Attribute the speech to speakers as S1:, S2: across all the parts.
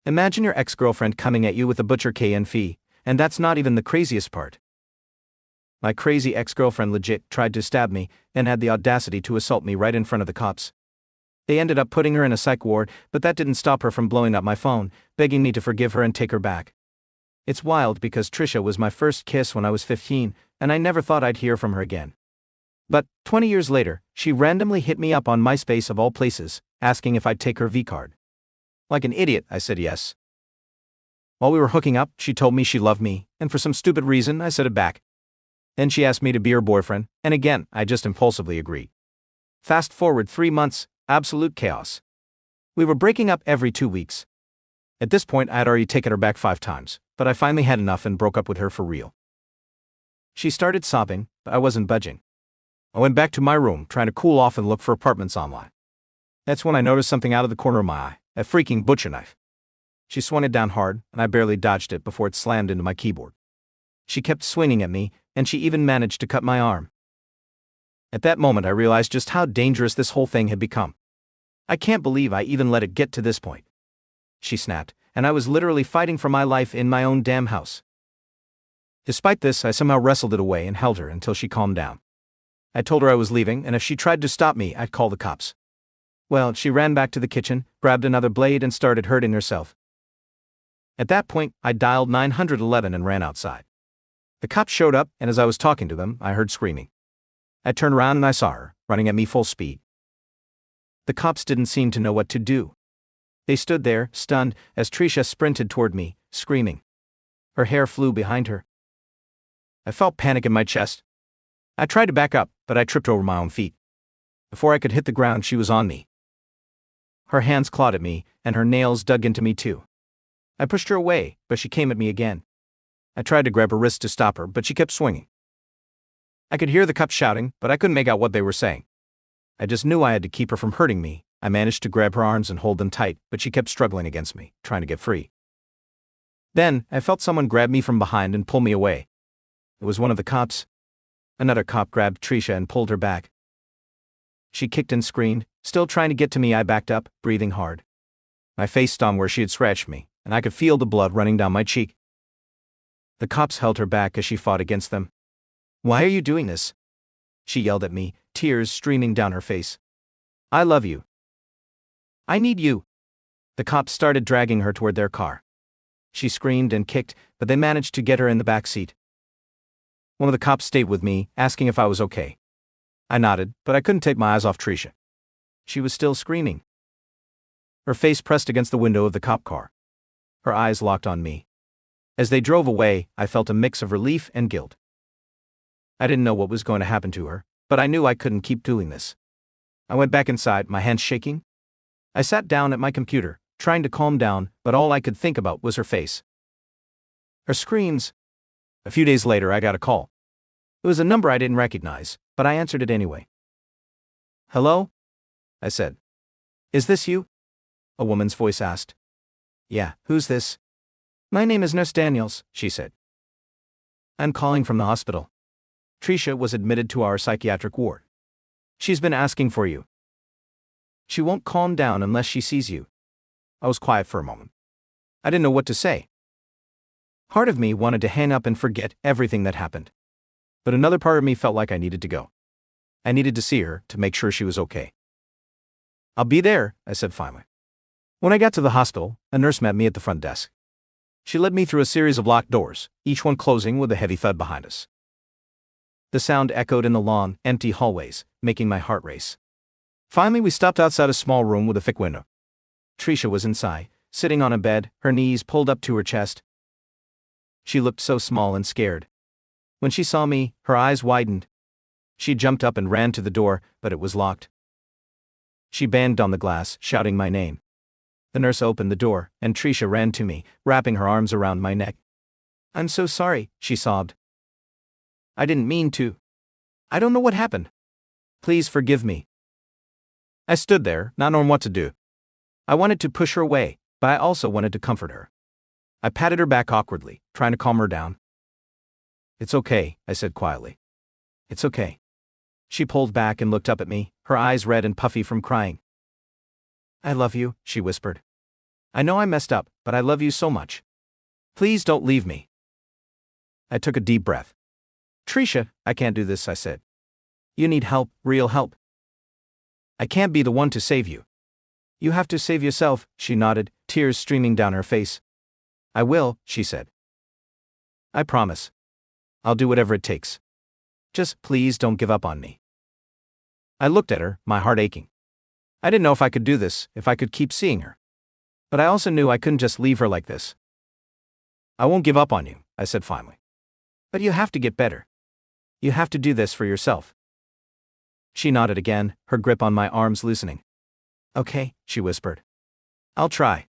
S1: Imagine your ex-girlfriend coming at you with a butcher KN fee, and that's not even the craziest part. My crazy ex-girlfriend legit tried to stab me and had the audacity to assault me right in front of the cops. They ended up putting her in a psych ward, but that didn't stop her from blowing up my phone, begging me to forgive her and take her back. It's wild because Trisha was my first kiss when I was 15, and I never thought I'd hear from her again. But 20 years later, she randomly hit me up on MySpace of all places, asking if I'd take her V-card. Like an idiot, I said yes. While we were hooking up, she told me she loved me, and for some stupid reason, I said it back. Then she asked me to be her boyfriend, and again, I just impulsively agreed. Fast forward 3 months, absolute chaos. We were breaking up every 2 weeks. At this point, I had already taken her back 5 times, but I finally had enough and broke up with her for real. She started sobbing, but I wasn't budging. I went back to my room, trying to cool off and look for apartments online. That's when I noticed something out of the corner of my eye, a freaking butcher knife. She swung it down hard, and I barely dodged it before it slammed into my keyboard. She kept swinging at me, and she even managed to cut my arm. At that moment, I realized just how dangerous this whole thing had become. I can't believe I even let it get to this point. She snapped, and I was literally fighting for my life in my own damn house. Despite this, I somehow wrestled it away and held her until she calmed down. I told her I was leaving, and if she tried to stop me, I'd call the cops. Well, she ran back to the kitchen, grabbed another blade, and started hurting herself. At that point, I dialed 911 and ran outside. The cops showed up, and as I was talking to them, I heard screaming. I turned around and I saw her, running at me full speed. The cops didn't seem to know what to do. They stood there, stunned, as Trisha sprinted toward me, screaming. Her hair flew behind her. I felt panic in my chest. I tried to back up, but I tripped over my own feet. Before I could hit the ground, she was on me. Her hands clawed at me, and her nails dug into me too. I pushed her away, but she came at me again. I tried to grab her wrist to stop her, but she kept swinging. I could hear the cops shouting, but I couldn't make out what they were saying. I just knew I had to keep her from hurting me. I managed to grab her arms and hold them tight, but she kept struggling against me, trying to get free. Then, I felt someone grab me from behind and pull me away. It was one of the cops. Another cop grabbed Trisha and pulled her back. She kicked and screamed. Still trying to get to me, I backed up, breathing hard. My face stung where she had scratched me, and I could feel the blood running down my cheek. The cops held her back as she fought against them. "Why are you doing this?" She yelled at me, tears streaming down her face. "I love you. I need you." The cops started dragging her toward their car. She screamed and kicked, but they managed to get her in the back seat. One of the cops stayed with me, asking if I was okay. I nodded, but I couldn't take my eyes off Trisha. She was still screaming. Her face pressed against the window of the cop car. Her eyes locked on me. As they drove away, I felt a mix of relief and guilt. I didn't know what was going to happen to her, but I knew I couldn't keep doing this. I went back inside, my hands shaking. I sat down at my computer, trying to calm down, but all I could think about was her face. Her screams. A few days later, I got a call. It was a number I didn't recognize, but I answered it anyway. "Hello?" I said. "Is this you?" A woman's voice asked. "Yeah, who's this?" "My name is Nurse Daniels," she said. "I'm calling from the hospital. Trisha was admitted to our psychiatric ward. She's been asking for you. She won't calm down unless she sees you." I was quiet for a moment. I didn't know what to say. Part of me wanted to hang up and forget everything that happened. But another part of me felt like I needed to go. I needed to see her to make sure she was okay. "I'll be there," I said finally. When I got to the hospital, a nurse met me at the front desk. She led me through a series of locked doors, each one closing with a heavy thud behind us. The sound echoed in the long, empty hallways, making my heart race. Finally, we stopped outside a small room with a thick window. Trisha was inside, sitting on a bed, her knees pulled up to her chest. She looked so small and scared. When she saw me, her eyes widened. She jumped up and ran to the door, but it was locked. She banged on the glass, shouting my name. The nurse opened the door, and Trisha ran to me, wrapping her arms around my neck. "I'm so sorry," she sobbed. "I didn't mean to. I don't know what happened. Please forgive me." I stood there, not knowing what to do. I wanted to push her away, but I also wanted to comfort her. I patted her back awkwardly, trying to calm her down. "It's okay," I said quietly. "It's okay." She pulled back and looked up at me, her eyes red and puffy from crying. "I love you," she whispered. I know I messed up, but I love you so much. Please don't leave me. I took a deep breath. Trisha, I can't do this, I said. You need help, real help. I can't be the one to save you. You have to save yourself, she nodded, tears streaming down her face. I will, she said. I promise. I'll do whatever it takes. Just please don't give up on me. I looked at her, my heart aching. I didn't know if I could do this, if I could keep seeing her. But I also knew I couldn't just leave her like this. I won't give up on you, I said finally. But you have to get better. You have to do this for yourself. She nodded again, her grip on my arms loosening. Okay, she whispered. I'll try.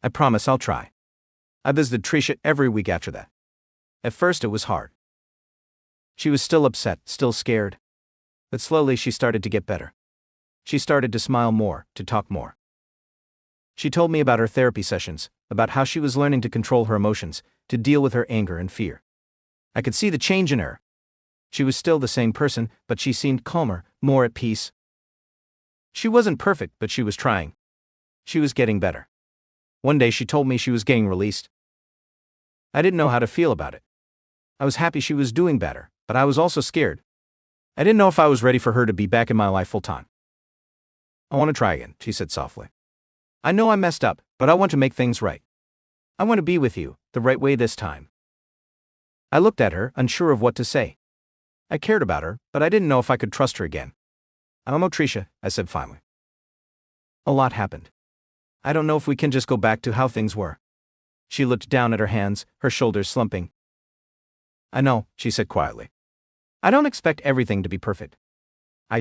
S1: I promise I'll try. I visited Trisha every week after that. At first it was hard. She was still upset, still scared. But slowly she started to get better. She started to smile more, to talk more. She told me about her therapy sessions, about how she was learning to control her emotions, to deal with her anger and fear. I could see the change in her. She was still the same person, but she seemed calmer, more at peace. She wasn't perfect, but she was trying. She was getting better. One day she told me she was getting released. I didn't know how to feel about it. I was happy she was doing better, but I was also scared. I didn't know if I was ready for her to be back in my life full time. I want to try again, she said softly. I know I messed up, but I want to make things right. I want to be with you, the right way this time. I looked at her, unsure of what to say. I cared about her, but I didn't know if I could trust her again. I don't know, Trisha, I said finally. A lot happened. I don't know if we can just go back to how things were. She looked down at her hands, her shoulders slumping. I know, she said quietly. I don't expect everything to be perfect. I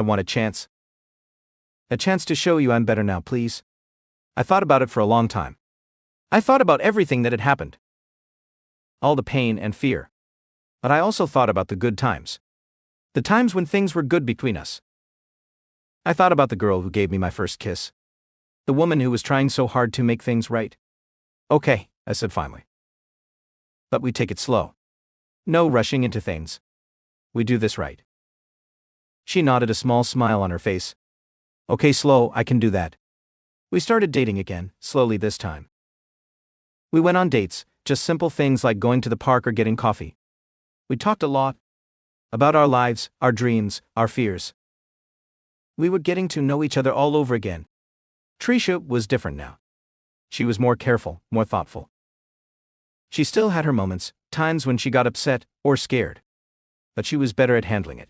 S1: want a chance. A chance to show you I'm better now, please. I thought about it for a long time. I thought about everything that had happened. All the pain and fear. But I also thought about the good times. The times when things were good between us. I thought about the girl who gave me my first kiss. The woman who was trying so hard to make things right. Okay, I said finally. But we take it slow. No rushing into things. We do this right. She nodded, a small smile on her face. Okay, slow, I can do that. We started dating again, slowly this time. We went on dates, just simple things like going to the park or getting coffee. We talked a lot. About our lives, our dreams, our fears. We were getting to know each other all over again. Trisha was different now. She was more careful, more thoughtful. She still had her moments, times when she got upset or scared. But she was better at handling it.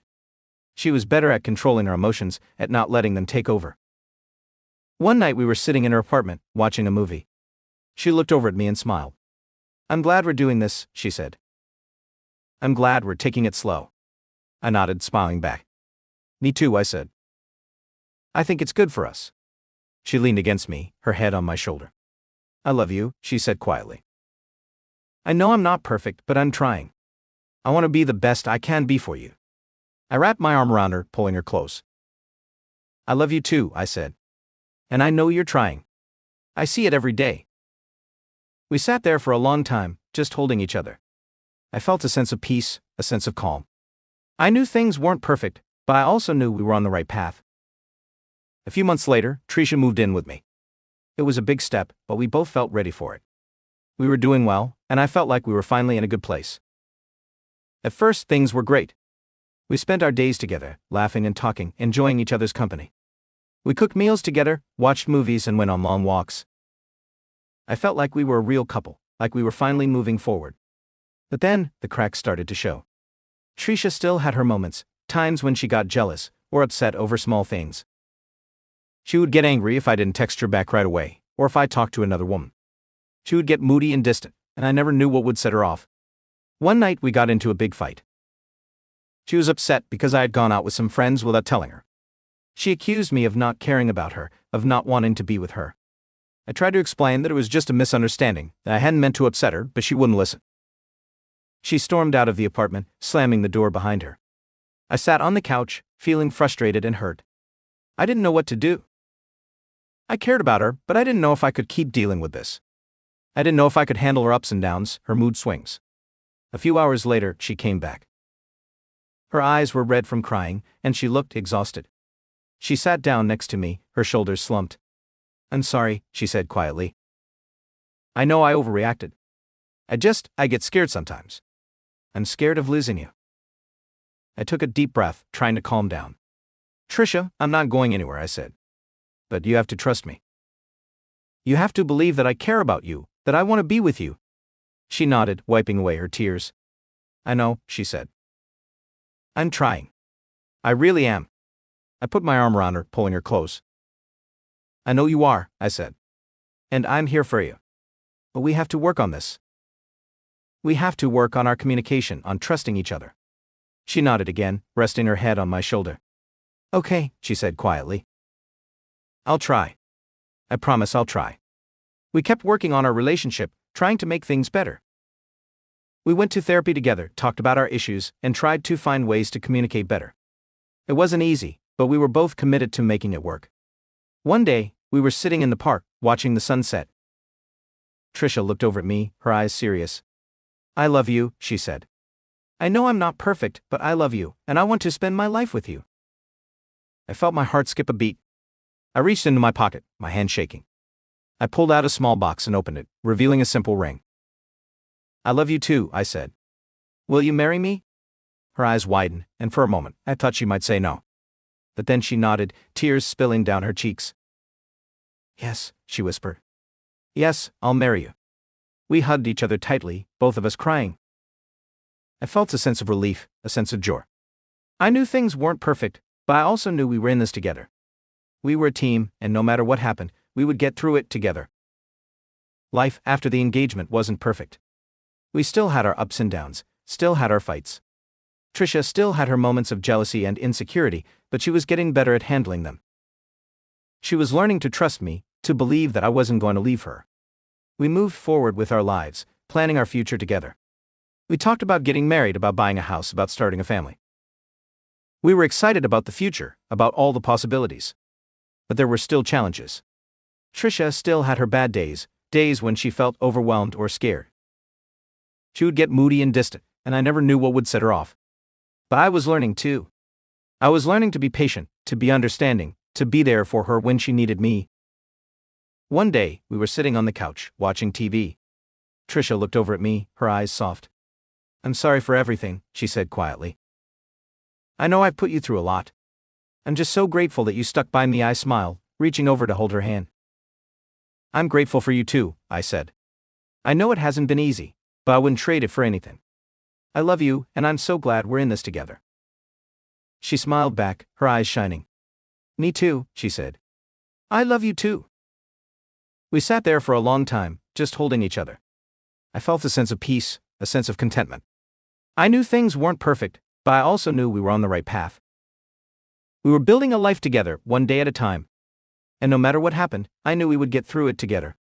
S1: She was better at controlling her emotions, at not letting them take over. One night we were sitting in her apartment, watching a movie. She looked over at me and smiled. I'm glad we're doing this, she said. I'm glad we're taking it slow. I nodded, smiling back. Me too, I said. I think it's good for us. She leaned against me, her head on my shoulder. I love you, she said quietly. I know I'm not perfect, but I'm trying. I want to be the best I can be for you. I wrapped my arm around her, pulling her close. I love you too, I said. And I know you're trying. I see it every day. We sat there for a long time, just holding each other. I felt a sense of peace, a sense of calm. I knew things weren't perfect, but I also knew we were on the right path. A few months later, Trisha moved in with me. It was a big step, but we both felt ready for it. We were doing well, and I felt like we were finally in a good place. At first, things were great. We spent our days together, laughing and talking, enjoying each other's company. We cooked meals together, watched movies, and went on long walks. I felt like we were a real couple, like we were finally moving forward. But then, the cracks started to show. Trisha still had her moments, times when she got jealous, or upset over small things. She would get angry if I didn't text her back right away, or if I talked to another woman. She would get moody and distant, and I never knew what would set her off. One night we got into a big fight. She was upset because I had gone out with some friends without telling her. She accused me of not caring about her, of not wanting to be with her. I tried to explain that it was just a misunderstanding, that I hadn't meant to upset her, but she wouldn't listen. She stormed out of the apartment, slamming the door behind her. I sat on the couch, feeling frustrated and hurt. I didn't know what to do. I cared about her, but I didn't know if I could keep dealing with this. I didn't know if I could handle her ups and downs, her mood swings. A few hours later, she came back. Her eyes were red from crying, and she looked exhausted. She sat down next to me, her shoulders slumped. I'm sorry, she said quietly. I know I overreacted. I get scared sometimes. I'm scared of losing you. I took a deep breath, trying to calm down. Trisha, I'm not going anywhere, I said. But you have to trust me. You have to believe that I care about you, that I want to be with you. She nodded, wiping away her tears. I know, she said. I'm trying. I really am. I put my arm around her, pulling her close. I know you are, I said. And I'm here for you. But we have to work on this. We have to work on our communication, on trusting each other. She nodded again, resting her head on my shoulder. Okay, she said quietly. I'll try. I promise I'll try. We kept working on our relationship, trying to make things better. We went to therapy together, talked about our issues, and tried to find ways to communicate better. It wasn't easy, but we were both committed to making it work. One day, we were sitting in the park, watching the sunset. Trisha looked over at me, her eyes serious. I love you, she said. I know I'm not perfect, but I love you, and I want to spend my life with you. I felt my heart skip a beat. I reached into my pocket, my hand shaking. I pulled out a small box and opened it, revealing a simple ring. I love you too, I said. Will you marry me? Her eyes widened, and for a moment, I thought she might say no. But then she nodded, tears spilling down her cheeks. Yes, she whispered. Yes, I'll marry you. We hugged each other tightly, both of us crying. I felt a sense of relief, a sense of joy. I knew things weren't perfect, but I also knew we were in this together. We were a team, and no matter what happened, we would get through it together. Life after the engagement wasn't perfect. We still had our ups and downs, still had our fights. Trisha still had her moments of jealousy and insecurity, but she was getting better at handling them. She was learning to trust me, to believe that I wasn't going to leave her. We moved forward with our lives, planning our future together. We talked about getting married, about buying a house, about starting a family. We were excited about the future, about all the possibilities. But there were still challenges. Trisha still had her bad days, days when she felt overwhelmed or scared. She would get moody and distant, and I never knew what would set her off. But I was learning too. I was learning to be patient, to be understanding, to be there for her when she needed me. One day, we were sitting on the couch, watching TV. Trisha looked over at me, her eyes soft. I'm sorry for everything, she said quietly. I know I've put you through a lot. I'm just so grateful that you stuck by me, I smiled, reaching over to hold her hand. I'm grateful for you too, I said. I know it hasn't been easy, but I wouldn't trade it for anything. I love you, and I'm so glad we're in this together. She smiled back, her eyes shining. Me too, she said. I love you too. We sat there for a long time, just holding each other. I felt a sense of peace, a sense of contentment. I knew things weren't perfect, but I also knew we were on the right path. We were building a life together, one day at a time. And no matter what happened, I knew we would get through it together.